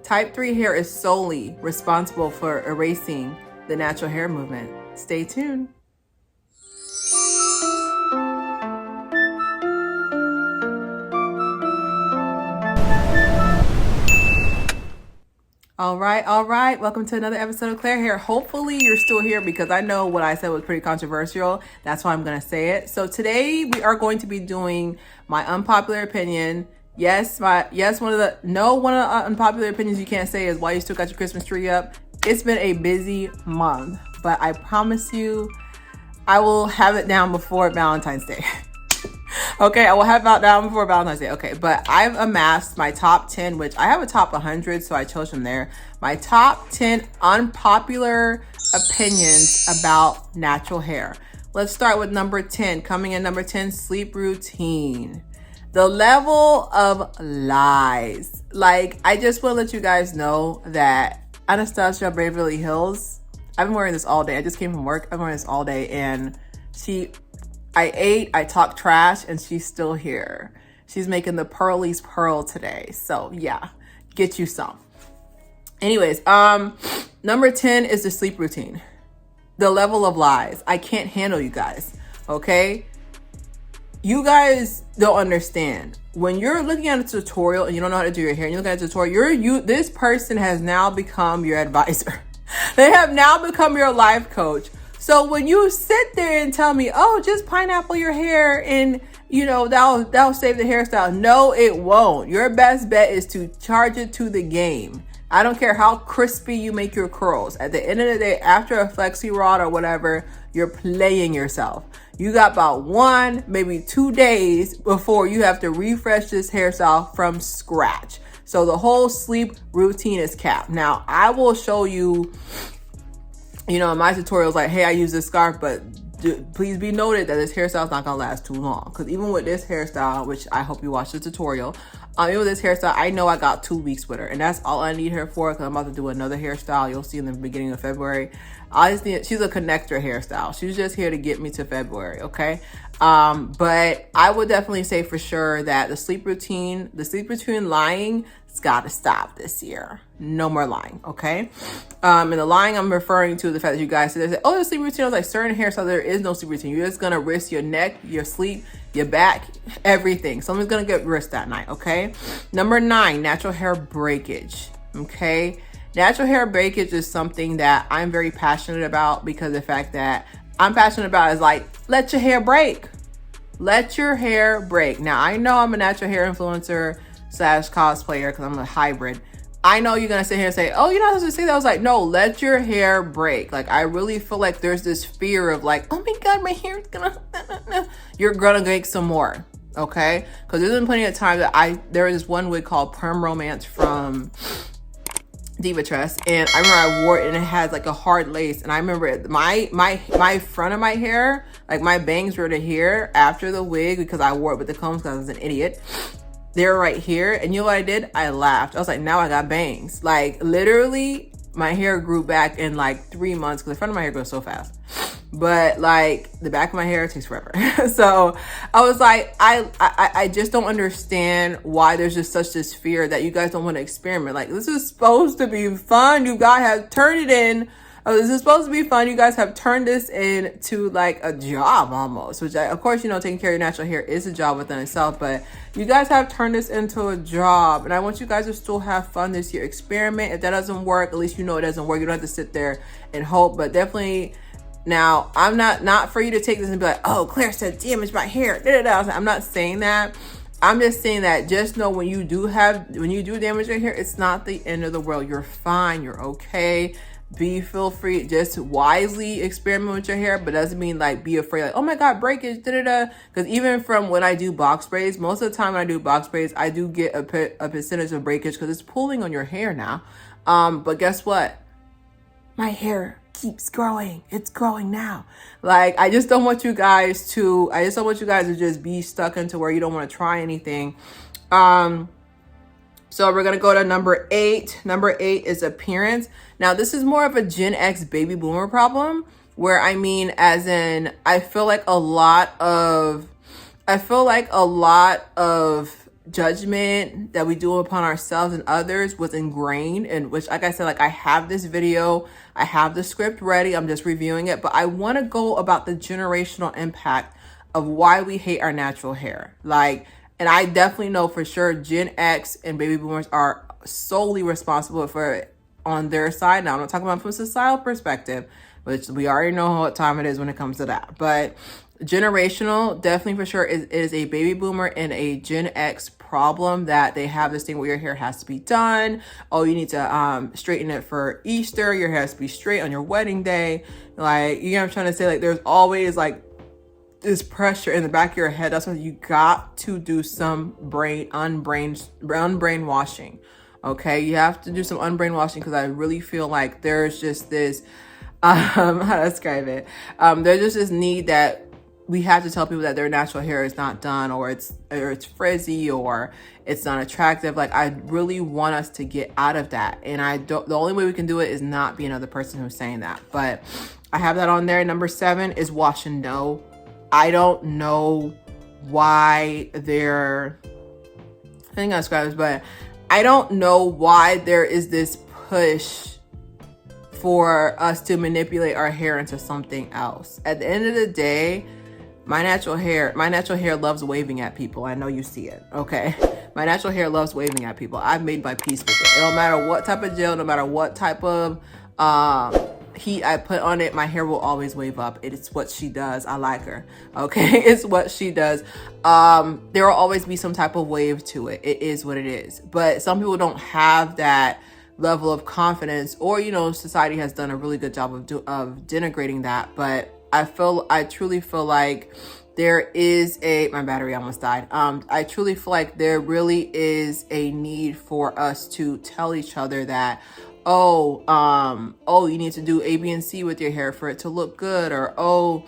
Type 3 hair is solely responsible for erasing the natural hair movement. Stay tuned. All right. Welcome to another episode of Claire Hair. Hopefully you're still here because I know what I said was pretty controversial. That's why I'm going to say it. So today we are going to be doing my unpopular opinion. One of the unpopular opinions you can't say is why you still got your Christmas tree up. It's been a busy month, but I promise you I will have it down before Valentine's Day. Okay, I will have it down before Valentine's Day. Okay, but I've amassed my top 10, which I have a top 100, so I chose from there. My top 10 unpopular opinions about natural hair. Let's start with number 10. Coming in number 10, sleep routine. The level of lies. Like, I just want to let you guys know that Anastasia Beverly Hills, I've been wearing this all day. I just came from work. I'm wearing this all day, and I ate, I talked trash, and she's still here. She's making the pearlies pearl today. So yeah, get you some. Anyways, number 10 is the sleep routine. The level of lies. I can't handle you guys, okay? You guys don't understand. When you're looking at a tutorial and you don't know how to do your hair, and you look at a tutorial, this person has now become your advisor. They have now become your life coach. So when you sit there and tell me, oh, just pineapple your hair and, that'll save the hairstyle. No, it won't. Your best bet is to charge it to the game. I don't care how crispy you make your curls. At the end of the day, after a flexi rod or whatever, you're playing yourself. You got about 1, maybe 2 days before you have to refresh this hairstyle from scratch. So the whole sleep routine is capped. Now, I will show you, in my tutorials, like, hey, I use this scarf, but please be noted that this hairstyle is not gonna last too long. Because even with this hairstyle, which I hope you watch the tutorial, even with this hairstyle, I know I got 2 weeks with her, and that's all I need her for. Because I'm about to do another hairstyle. You'll see in the beginning of February. She's a connector hairstyle. She's just here to get me to February, okay? But I would definitely say for sure that the sleep routine lying, it's got to stop this year. No more lying, okay? And the lying I'm referring to the fact that you guys said, oh, the sleep routine. I was like, certain hairstyles, there is no sleep routine. You're just gonna risk your neck, your sleep, your back, everything. Someone's gonna get risked that night, okay? Number 9, natural hair breakage, okay? Natural hair breakage is something that I'm very passionate about because the fact that I'm passionate about is like, let your hair break. Let your hair break. Now, I know I'm a natural hair influencer / cosplayer because I'm a hybrid. I know you're going to sit here and say, oh, you're not supposed to say that. I was like, no, let your hair break. Like, I really feel like there's this fear of like, oh my God, my hair is going to, you're going to make some more. Okay. Because there's been plenty of times that there is this one wig called Perm Romance from Diva Tress, and I remember I wore it and it has like a hard lace, and I remember my front of my hair, like my bangs were to here after the wig because I wore it with the combs because I was an idiot. They're right here, and you know what I did? I laughed. I was like, now I got bangs. Like literally my hair grew back in like 3 months because the front of my hair goes so fast, but like the back of my hair takes forever. So I was like, I just don't understand why there's just such this fear that you guys don't want to experiment. Like, this is supposed to be fun. You guys have turned it in. This is supposed to be fun. You guys have turned this into like a job almost, which of course, taking care of your natural hair is a job within itself, but you guys have turned this into a job, and I want you guys to still have fun this year. Experiment. If that doesn't work, at least it doesn't work. You don't have to sit there and hope, but definitely. Now, I'm not for you to take this and be like, oh, Claire said damage my hair. I'm not saying that. I'm just saying that just know when you do damage your hair, it's not the end of the world. You're fine. You're okay. Feel free, just wisely experiment with your hair, but doesn't mean like be afraid, like, oh my God, breakage, Because even from when I do box braids, most of the time when I do box braids, I do get a percentage of breakage because it's pulling on your hair now. But guess what? My hair keeps growing. It's growing now. Like, I just don't want you guys to just be stuck into where you don't want to try anything. So we're going to go to number 8. Number 8 is appearance. Now, this is more of a Gen X baby boomer problem where I feel like a lot of judgment that we do upon ourselves and others was ingrained, and which, like I said, like I have this video, I have the script ready, I'm just reviewing it, but I want to go about the generational impact of why we hate our natural hair. Like, and I definitely know for sure Gen X and baby boomers are solely responsible for it on their side. Now, I'm not talking about from a societal perspective, which we already know what time it is when it comes to that. But generational, definitely for sure, is a baby boomer and a Gen X problem, that they have this thing where your hair has to be done. Oh, you need to straighten it for Easter. Your hair has to be straight on your wedding day. Like, you know what I'm trying to say? Like, there's always like this pressure in the back of your head. That's why you got to do some unbrain washing. Okay, you have to do some unbrain washing, because I really feel like there's just this how to describe it, there's just this need that we have to tell people that their natural hair is not done, or it's frizzy, or it's not attractive. Like, I really want us to get out of that, and the only way we can do it is not be another person who's saying that. But I have that on there. Number 7 is wash and know. I don't know why I think I described this, but I don't know why there is this push for us to manipulate our hair into something else. At the end of the day, my natural hair loves waving at people. I know you see it, okay? My natural hair loves waving at people. I've made my peace with it. No matter what type of gel, no matter what type of heat I put on it, my hair will always wave up. It's what she does. I like her, okay? It's what she does. There will always be some type of wave to it. It is what it is. But some people don't have that level of confidence, or, you know, society has done a really good job of denigrating that. But I truly feel like there is my battery almost died. I truly feel like there really is a need for us to tell each other that, you need to do A, B, and C with your hair for it to look good, or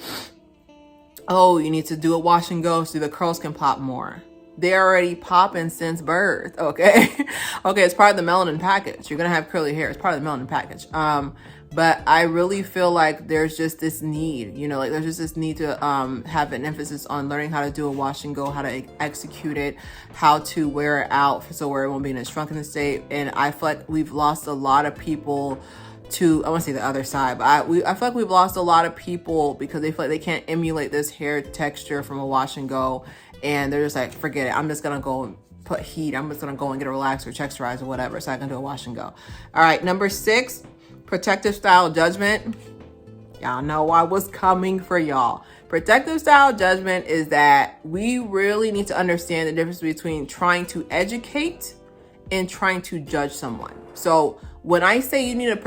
you need to do a wash and go so the curls can pop more. They're already popping since birth, okay? Okay, it's part of the melanin package. You're gonna have curly hair. It's part of the melanin package. But I really feel like there's just this need, you know, like there's just this need to have an emphasis on learning how to do a wash and go, how to execute it, how to wear it out so where it won't be in a shrunken state. And I feel like we've lost a lot of people to, I want to say the other side, but I feel like we've lost a lot of people because they feel like they can't emulate this hair texture from a wash and go. And they're just like, forget it. I'm just going to go and put heat. I'm just going to go and get a relaxer, texturize, or whatever, so I can do a wash and go. All right, number 6, protective style judgment. Y'all know I was coming for y'all. Protective style judgment is that we really need to understand the difference between trying to educate and trying to judge someone. So when I say you need a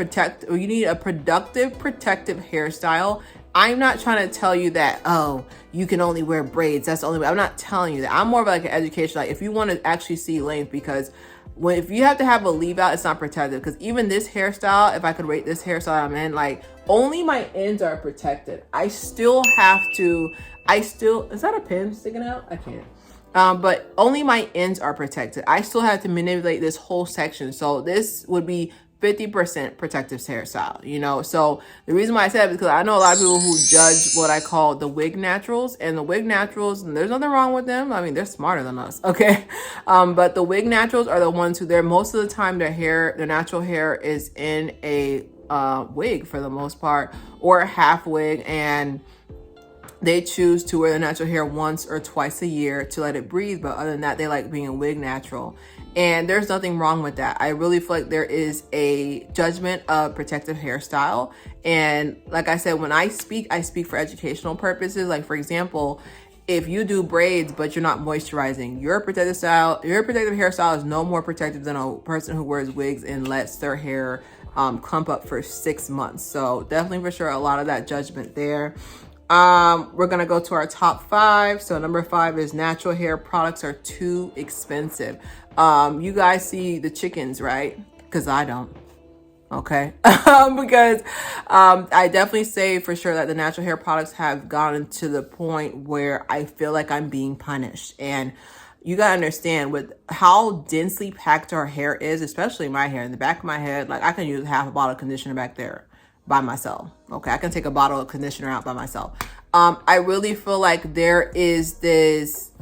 productive protective hairstyle, I'm not trying to tell you that, oh, you can only wear braids. That's the only way. I'm not telling you that. I'm more of like an education. Like, if you want to actually see length, because if you have to have a leave out, it's not protected. Because even this hairstyle, if I could rate this hairstyle I'm in, like, only my ends are protected. Is that a pin sticking out? I can't. But only my ends are protected. I still have to manipulate this whole section. So this would be 50% protective hairstyle, you know? So the reason why I said it is because I know a lot of people who judge what I call the wig naturals, and the wig naturals, and there's nothing wrong with them. I mean, they're smarter than us, okay? But the wig naturals are the ones who, most of the time their natural hair is in a wig for the most part, or a half wig, and they choose to wear the natural hair once or twice a year to let it breathe. But other than that, they like being a wig natural. And there's nothing wrong with that. I really feel like there is a judgment of protective hairstyle. And like I said, when I speak for educational purposes. Like, for example, if you do braids, but you're not moisturizing, your protective hairstyle is no more protective than a person who wears wigs and lets their hair clump up for 6 months. So definitely for sure, a lot of that judgment there. We're going to go to our top 5. So number 5 is natural hair products are too expensive. You guys see the chickens, right? Because I don't. Okay. Because I definitely say for sure that the natural hair products have gotten to the point where I feel like I'm being punished. And you got to understand with how densely packed our hair is, especially my hair in the back of my head. Like, I can use half a bottle of conditioner back there by myself. Okay, I can take a bottle of conditioner out by myself. I really feel like there is this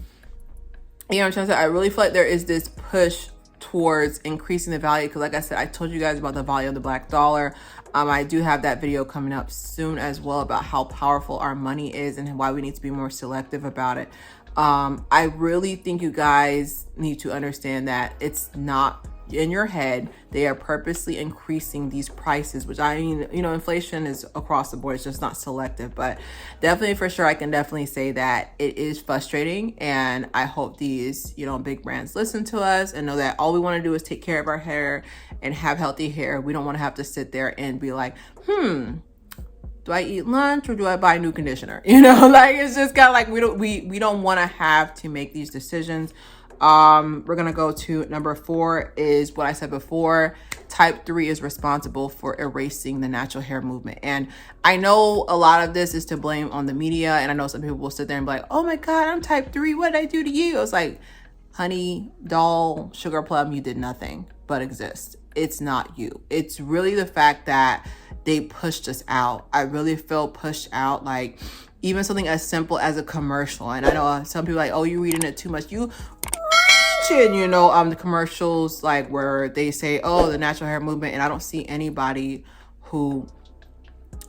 You know what I'm trying to say? I really feel like there is this push towards increasing the value, because like I said, I told you guys about the value of the black dollar. I do have that video coming up soon as well about how powerful our money is and why we need to be more selective about it. I really think you guys need to understand that it's not in your head. They are purposely increasing these prices, which I mean, you know, inflation is across the board. It's just not selective, but definitely for sure, I can definitely say that it is frustrating. And I hope these, you know, big brands listen to us and know that all we want to do is take care of our hair and have healthy hair. We don't want to have to sit there and be like, do I eat lunch or do I buy a new conditioner? You know, like, it's just kind of like, we don't want to have to make these decisions. We're gonna go to number 4 is what I said before. Type 3 is responsible for erasing the natural hair movement. And I know a lot of this is to blame on the media, and I know some people will sit there and be like, oh my God, I'm type 3, what did I do to you? I was like, honey, doll, sugar plum, you did nothing but exist. It's not you. It's really the fact that they pushed us out. I really feel pushed out. Like, even something as simple as a commercial. And I know some people are like, oh, you're reading it too much. You reaching, you know, the commercials like where they say, oh, the natural hair movement, and I don't see anybody who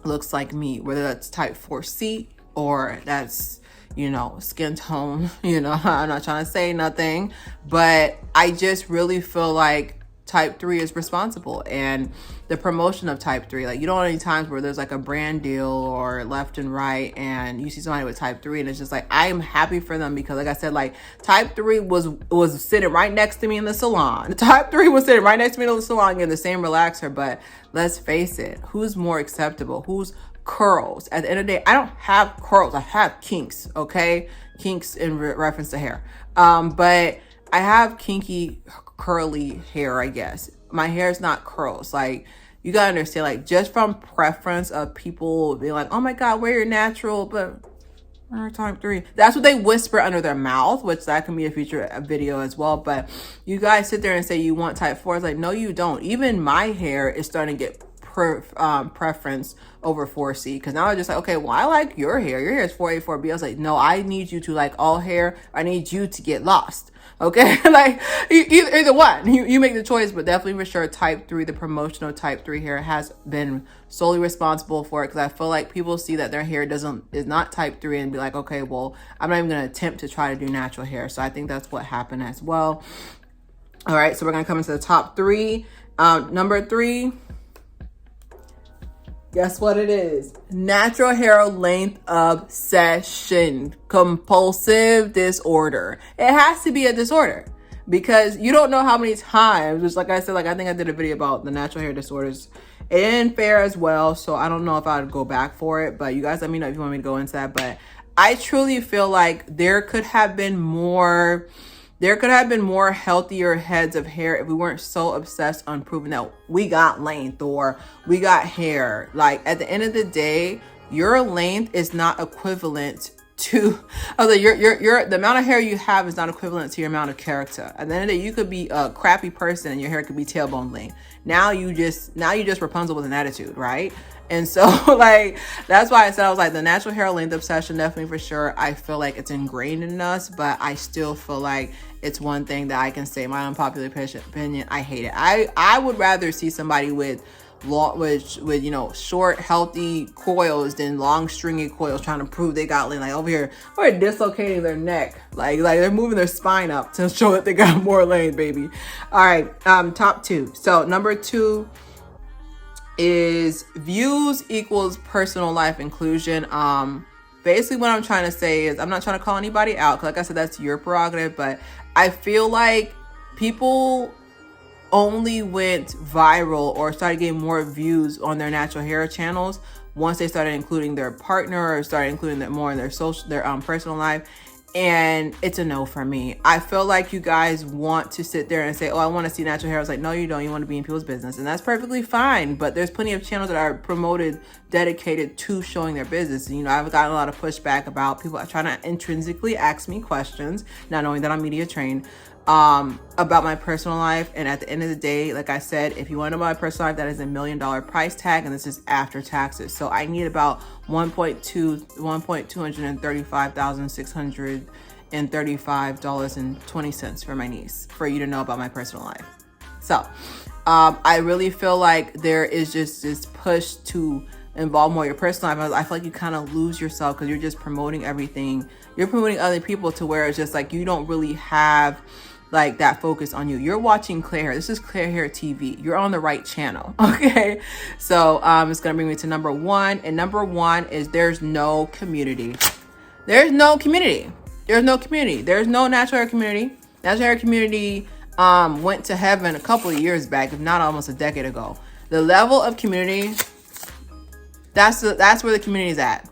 looks like me, whether that's type 4C or that's, you know, skin tone. You know, I'm not trying to say nothing, but I just really feel like type 3 is responsible, and the promotion of type 3. Like, you don't want any times where there's like a brand deal or left and right and you see somebody with type 3 and it's just like, I am happy for them, because like I said, like, type 3 was sitting right next to me in the salon. Type 3 was sitting right next to me in the salon getting the same relaxer. But let's face it, who's more acceptable? Who's curls? At the end of the day, I don't have curls, I have kinks. Okay, kinks in reference to hair, but I have kinky curly hair, I guess. My hair is not curls. Like, you gotta understand, like, just from preference of people being like, oh my God, wear your natural, but type 3. That's what they whisper under their mouth, which that can be a future video as well. But you guys sit there and say you want type 4. It's like, no, you don't. Even my hair is starting to get preference over 4C, because now I'm just like, okay, well, I like your hair. Your hair is 4A, 4B. I was like, no, I need you to like all hair. I need you to get lost. Okay, like, either one, you make the choice. But definitely for sure, type 3, the promotional type 3 hair has been solely responsible for it, because I feel like people see that their hair is not type 3 and be like, okay, well, I'm not even gonna attempt to try to do natural hair. So I think that's what happened as well. All right, so we're gonna come into the top 3. Number 3, guess what it is? Natural hair length obsession, compulsive disorder. It has to be a disorder, because you don't know how many times, just like I said, like, I think I did a video about the natural hair disorders in Fair as well. So I don't know if I would go back for it, but you guys let me know if you want me to go into that. But I truly feel like there could have been more healthier heads of hair if we weren't so obsessed on proving that we got length or we got hair. Like, at the end of the day, your length is not equivalent to, the amount of hair you have is not equivalent to your amount of character. At the end of the day, you could be a crappy person and your hair could be tailbone length. Now you just Rapunzel with an attitude, right? And so, like, that's why I said, I was like, the natural hair length obsession, definitely for sure. I feel like it's ingrained in us, but I still feel like it's one thing that I can say, my unpopular opinion, I hate it. I would rather see somebody with you know, short, healthy coils than long, stringy coils trying to prove they got length. Like, over here, we're dislocating their neck. Like they're moving their spine up to show that they got more length, baby. All right, top 2. So number 2 is views equals personal life inclusion. Basically what I'm trying to say is, I'm not trying to call anybody out, because like I said, that's your prerogative, but I feel like people only went viral or started getting more views on their natural hair channels once they started including their partner or started including them more in their personal life. And it's a no for me. I feel like you guys want to sit there and say, oh, I want to see natural hair. I was like, no, you don't. You want to be in people's business. And that's perfectly fine. But there's plenty of channels that are promoted, dedicated to showing their business. And, you know, I've gotten a lot of pushback about people trying to intrinsically ask me questions, not knowing that I'm media trained, about my personal life. And at the end of the day, like I said, if you want to know my personal life, that is $1 million price tag, and this is after taxes. So I need about 1,235,600 and $35.20 for my niece, for you to know about my personal life. So I really feel like there is just this push to involve more your personal life. I feel like you kind of lose yourself because you're just promoting everything. You're promoting other people to where it's just like you don't really have like that focus on you. You're watching Claire Haire. This is Claire Haire TV. You're on the right channel. Okay. So it's gonna bring me to number one. And number one is there's no community. There's no community. There's no community. There's no natural hair community. Natural hair community went to heaven a couple of years back, if not almost a decade ago. The level of community, that's where the community is at,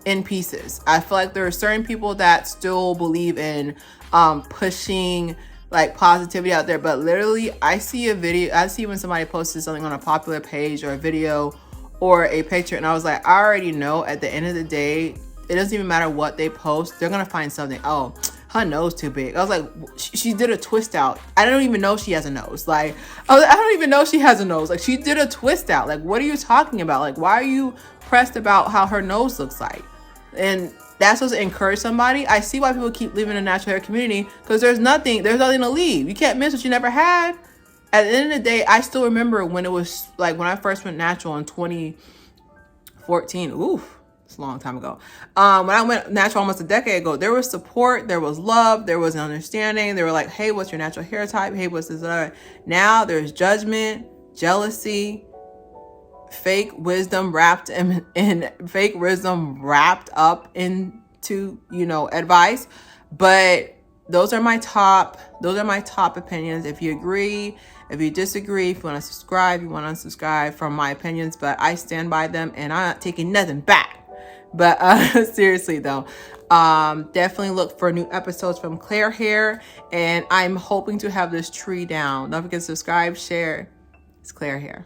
in pieces. I feel like there are certain people that still believe in pushing like positivity out there, but literally I see when somebody posted something on a popular page or a video or a picture, and I was like, I already know at the end of the day, it doesn't even matter what they post, they're gonna find something. Oh, her nose too big. I was like, she did a twist out. I don't even know she has a nose. Like, I don't even know she has a nose. Like, she did a twist out. Like, what are you talking about? Like, why are you pressed about how her nose looks like? And that's supposed to encourage somebody. I see why people keep leaving the natural hair community, because there's nothing to leave. You can't miss what you never had. At the end of the day, I still remember when it was like when I first went natural in 2014. Oof. It's a long time ago. When I went natural almost a decade ago, there was support, there was love, there was an understanding. They were like, hey, what's your natural hair type? Hey, what's this other? Now there's judgment, jealousy, fake wisdom wrapped up into, advice. But those are my top opinions. If you agree, if you disagree, if you want to subscribe, you want to unsubscribe from my opinions, but I stand by them and I'm not taking nothing back. But seriously though, definitely look for new episodes from Claire Haire, and I'm hoping to have this tree down. Don't forget to subscribe, share. It's Claire Haire.